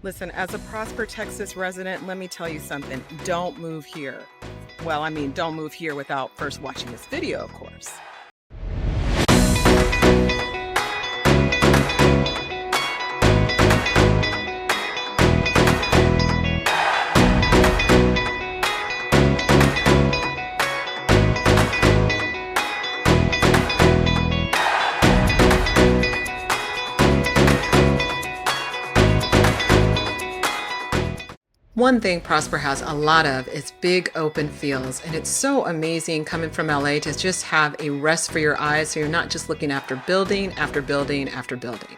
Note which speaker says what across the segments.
Speaker 1: Listen, as a Prosper, Texas resident, let me tell you something. Don't move here. Well, I mean, don't move here without first watching this video, of course. One thing Prosper has a lot of is big open fields, and it's so amazing coming from LA to just have a rest for your eyes so you're not just looking after building after building after building.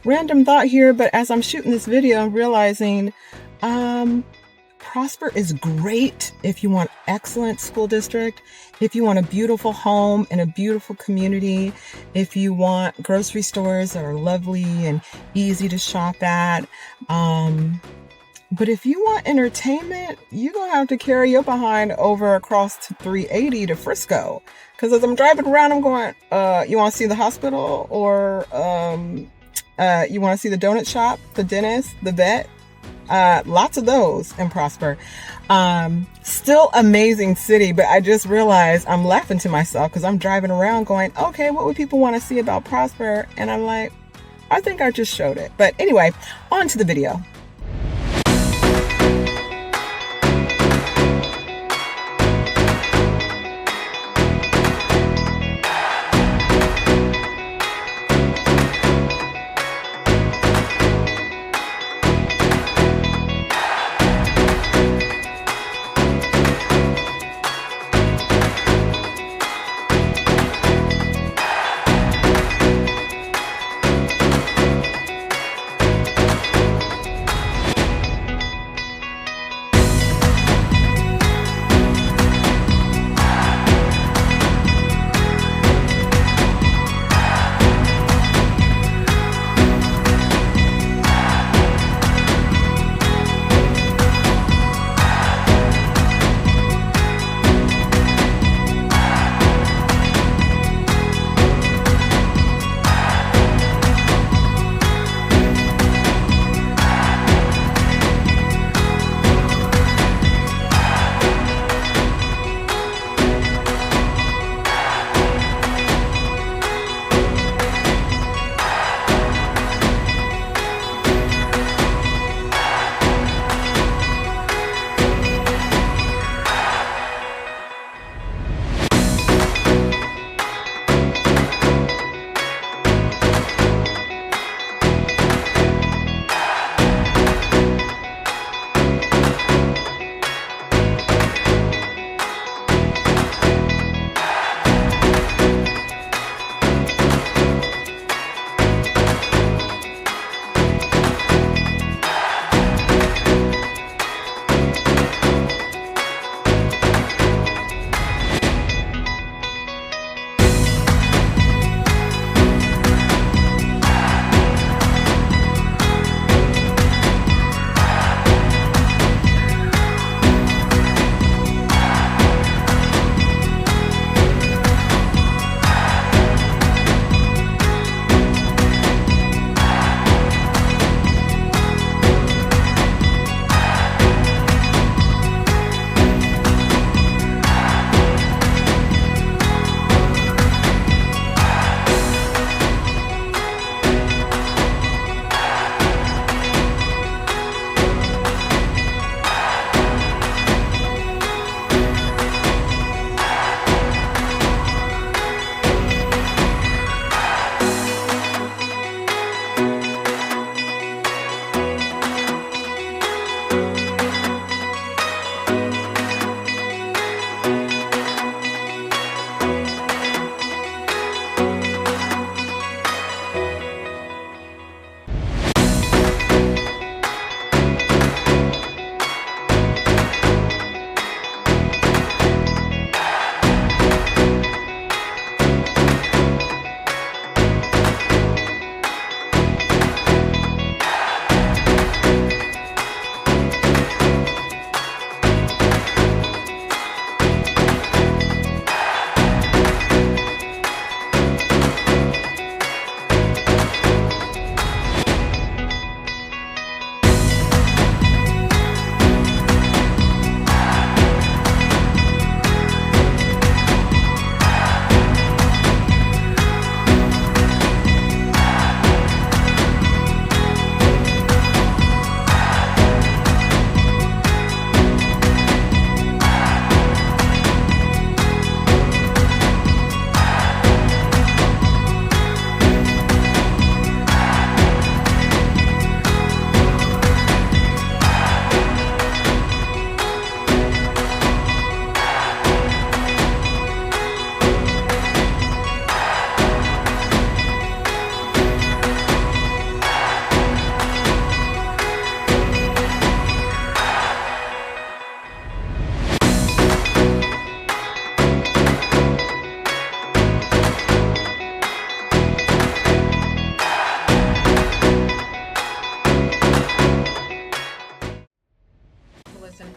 Speaker 1: Random thought here, but as I'm shooting this video, I'm realizing Prosper is great if you want excellent school district, if you want a beautiful home and a beautiful community, if you want grocery stores that are lovely and easy to shop at. But if you want entertainment, you're going to have to carry your behind over across to 380 to Frisco. Because as I'm driving around, I'm going, you want to see the hospital or you want to see the donut shop, the dentist, the vet? Lots of those in Prosper. Still amazing city, but I just realized I'm laughing to myself because I'm driving around going, okay, what would people want to see about Prosper? And I'm like, I think I just showed it. But anyway, on to the video.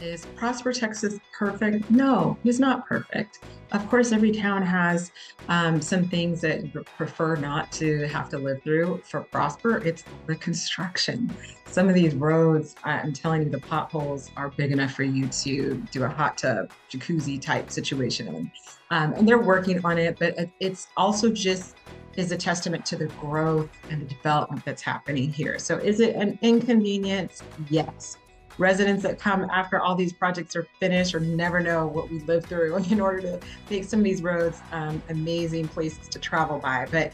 Speaker 1: is Prosper, Texas perfect? No, it's not perfect. Of course, every town has some things that you prefer not to have to live through. For Prosper, it's the construction. Some of these roads, I'm telling you, the potholes are big enough for you to do a hot tub, jacuzzi type situation. And they're working on it, but it's also just is a testament to the growth and the development that's happening here. So is it an inconvenience? Yes. Residents that come after all these projects are finished or never know what we lived through in order to make some of these roads amazing places to travel by. But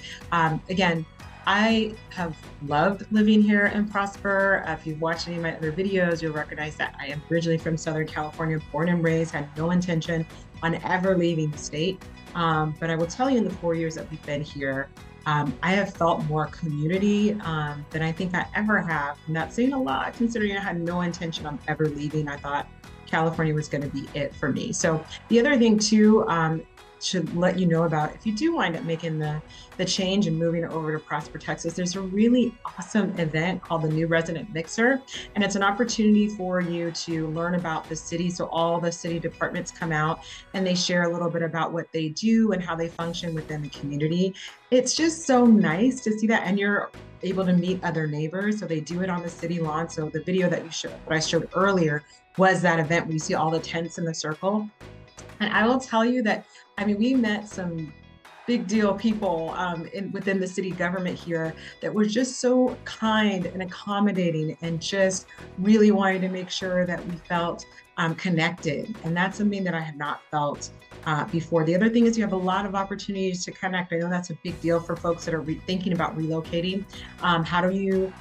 Speaker 1: again, I have loved living here in Prosper. If you've watched any of my other videos, you'll recognize that I am originally from Southern California, born and raised, had no intention on ever leaving the state. But I will tell you, in the 4 years that we've been here, I have felt more community than I think I ever have. And that's saying a lot, considering I had no intention on ever leaving. I thought California was going to be it for me. So the other thing too, should let you know about, if you do wind up making the change and moving over to Prosper, Texas, there's a really awesome event called the New Resident Mixer. And it's an opportunity for you to learn about the city. So all the city departments come out and they share a little bit about what they do and how they function within the community. It's just so nice to see that. And you're able to meet other neighbors. So they do it on the city lawn. So the video that I showed earlier was that event where you see all the tents in the circle. And I will tell you that, I mean, we met some big deal people within the city government here that were just so kind and accommodating and just really wanting to make sure that we felt connected. And that's something that I had not felt before. The other thing is you have a lot of opportunities to connect. I know that's a big deal for folks that are thinking about relocating. How do you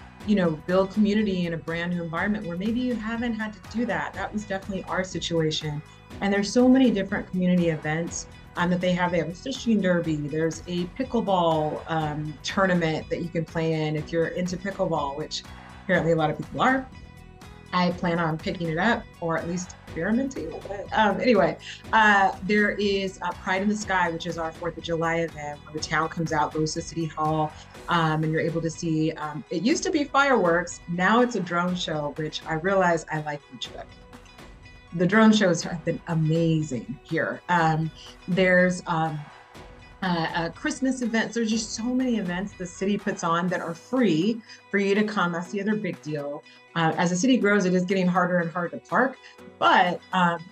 Speaker 1: build community in a brand new environment where maybe you haven't had to do that? That was definitely our situation. And there's so many different community events that they have. They have a fishing derby. There's a pickleball tournament that you can play in if you're into pickleball, which apparently a lot of people are. I plan on picking it up, or at least experimenting with it. Anyway, there is Pride in the Sky, which is our 4th of July event where the town comes out, goes to City Hall, and you're able to see, it used to be fireworks. Now it's a drone show, which I realize I like much better. The drone shows have been amazing here. There's Christmas events. There's just so many events the city puts on that are free for you to come. That's the other big deal. As the city grows, it is getting harder and harder to park, but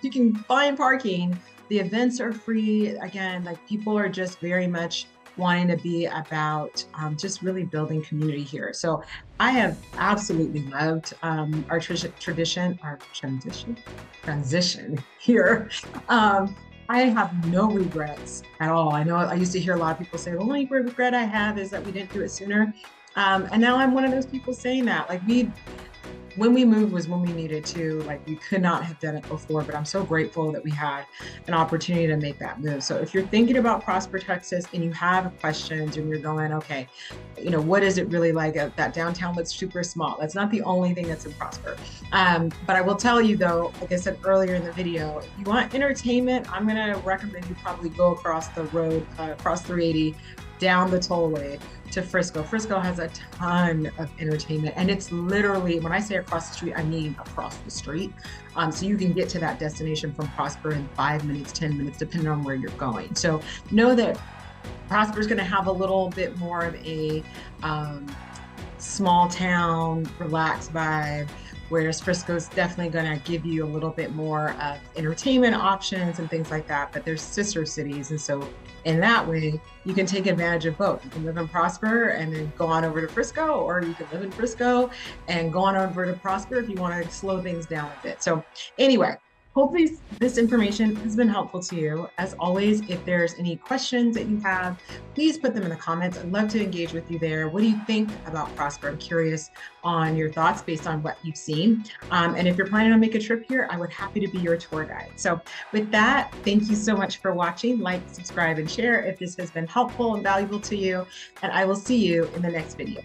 Speaker 1: you can find parking. The events are free. Again, like, people are just very much wanting to be about just really building community here. So I have absolutely loved our transition here. I have no regrets at all. I know I used to hear a lot of people say, the only regret I have is that we didn't do it sooner. And now I'm one of those people saying that. Like, when we moved was when we needed to. Like, we could not have done it before, but I'm so grateful that we had an opportunity to make that move. So if you're thinking about Prosper, Texas, and you have questions and you're going, okay, what is it really like? That downtown looks super small. That's not the only thing that's in Prosper. But I will tell you though, like I said earlier in the video, if you want entertainment, I'm gonna recommend you probably go across the road, across 380, down the tollway to Frisco. Frisco has a ton of entertainment, and it's literally, when I say across the street, I mean across the street. So you can get to that destination from Prosper in 5 minutes, 10 minutes, depending on where you're going. So know that Prosper is going to have a little bit more of a small town, relaxed vibe, whereas Frisco is definitely going to give you a little bit more of entertainment options and things like that. But there's sister cities, and so in that way, you can take advantage of both. You can live in Prosper and then go on over to Frisco, or you can live in Frisco and go on over to Prosper if you want to slow things down a bit. So anyway, hopefully this information has been helpful to you. As always, if there's any questions that you have, please put them in the comments. I'd love to engage with you there. What do you think about Prosper? I'm curious on your thoughts based on what you've seen. And if you're planning on making a trip here, I would happy to be your tour guide. So with that, thank you so much for watching. Like, subscribe, and share if this has been helpful and valuable to you. And I will see you in the next video.